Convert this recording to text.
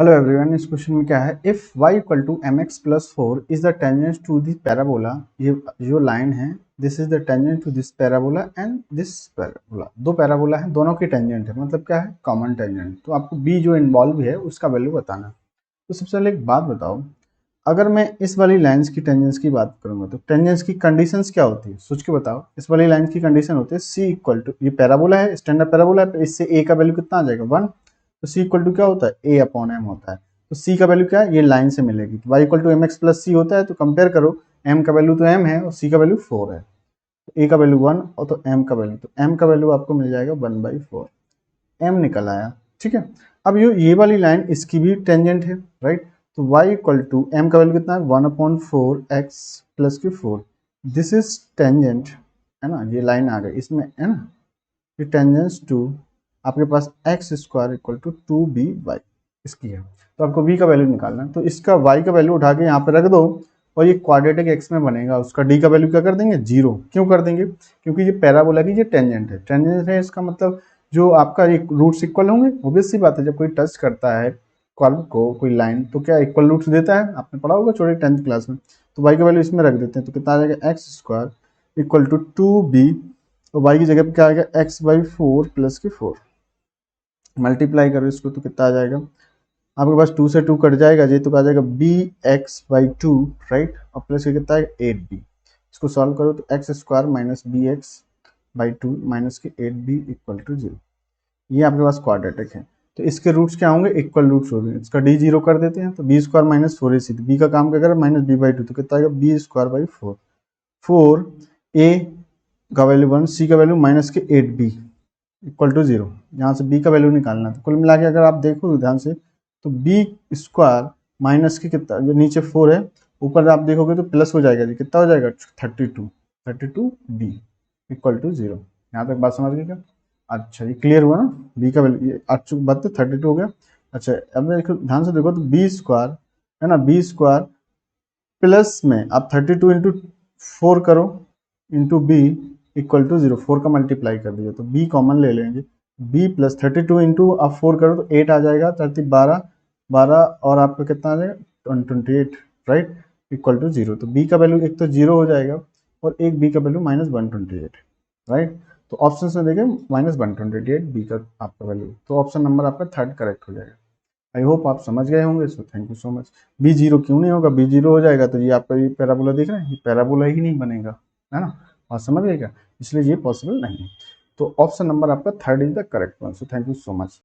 Hello everyone, इस question में क्या है, if y equal to M X plus four is the tangent to the parabola. ये जो लाइन है, this is the tangent to this parabola and this parabola. दो parabola है, दोनों की टेंजेंट है, मतलब क्या है, कॉमन टेंजेंट। तो आपको b जो इन्वॉल्व है उसका वैल्यू बताना है। तो सबसे पहले एक बात बताओ, अगर मैं इस वाली लाइंस की टेंजेंस की बात करूंगा तो टेंजेंस की कंडीशंस क्या होती है, सोच के बताओ। इस वाली लाइन की कंडीशन होती है सी इक्वल टू, ये पैराबोला है, स्टैंडर्ड पैराबोला है, इससे a का वैल्यू कितना आ जाएगा, 1। तो सी इक्वल टू क्या होता है, a अपॉन एम होता है। तो सी का वैल्यू क्या है, ये लाइन से मिलेगी। तो Y equal to M X plus C होता है, तो कंपेयर करो, एम का वैल्यू तो एम है और सी का वैल्यू 4 है। तो ए का वैल्यू 1 और तो एम का वैल्यू, तो एम का वैल्यू आपको मिल जाएगा 1/4। एम निकल आया, ठीक है। अब ये वाली लाइन इसकी भी टेंजेंट है, राइट। तो y इक्वल टू एम का वैल्यू कितना है, 1/4 एक्स प्लस की 4। दिस इज टेंजेंट, है ना, ये लाइन आ गई इसमें, है ना। ये टेंजेंस टू आपके पास X square equal to 2by इसकी है। तो आपको v का वैल्यू निकालना है, तो इसका y का वैल्यू उठा के यहाँ पे रख दो और ये क्वाड्रेटिक एक्स में बनेगा। उसका d का वैल्यू क्या कर देंगे, 0। क्यों कर देंगे, क्योंकि ये पैराबोला की ये टेंजेंट है। टेंजेंट है इसका मतलब जो आपका एक रूट्स इक्वल होंगे, ऑब्वियस सी बात है। जब कोई टच करता है कर्व को, कोई लाइन, तो क्या इक्वल रूट्स देता है, आपने पढ़ा होगा छोटे 10th क्लास में। तो y का वैल्यू इसमें रख देते हैं, तो कितना आ जाएगा, x square equal to 2b, तो y की जगह पे क्या आएगा, x/4 प्लस की 4। मल्टीप्लाई करो इसको तो कितना आ जाएगा, आपके पास 2 से 2 कट जाएगा जी, तो आ जाएगा bx/2, राइट। और प्लस के कितना है 8b। इसको सॉल्व करो तो x square minus bx/2 minus के 8b इक्वल टू 0। ये आपके पास क्वाड्रेटिक है, तो इसके रूट्स क्या होंगे, इक्वल रूट्स होंगे। इसका डी 0 कर देते हैं, तो B square minus 4ac, B का काम क्या करें, माइनस b/2, तो कितना आएगा b²/4। 4 a का वैल्यू 1, सी का वैल्यू माइनस के 8b इक्वल टू 0। यहाँ से b का वैल्यू निकालना है। तो कुल मिला के अगर आप देखो ध्यान से, तो बी स्क्वायर माइनस के कितना, जो नीचे 4 है, ऊपर आप देखोगे तो प्लस हो जाएगा जी, कितना हो जाएगा 32b इक्वल टू 0। यहाँ तक बात समझ गए क्या। अच्छा, ये क्लियर हुआ ना, बी का वैल्यू आज चुक बात 32 हो गया। अच्छा, अब देखो ध्यान से देखो, तो बी स्क्वायर है ना, बी स्क्वायर प्लस में आप 32 इंटू 4 करो इंटू बी इक्वल टू 0, 4 का मल्टीप्लाई कर दीजिए तो b कॉमन ले लेंगे। b प्लस 32 इंटू आप 4 करो तो 8 आ जाएगा, 30 12 12 और आपका कितना आ जाएगा 28, राइट, इक्वल टू 0। तो b का वैल्यू एक तो 0 हो जाएगा और एक b का वैल्यू -128, राइट। तो ऑप्शन में देखें -128 b का आपका वैल्यू, तो ऑप्शन नंबर आपका थर्ड करेक्ट हो जाएगा। आई होप आप समझ गए होंगे, so thank you so much. B 0 क्यों नहीं होगा, बी 0 हो जाएगा तो ये आपका ये पैराबोला दिख रहा है, ये पैराबोला ही नहीं बनेगा, है ना। बात समझ गए क्या, इसलिए ये पॉसिबल नहीं है। तो ऑप्शन नंबर आपका third is the correct one. So thank you so much.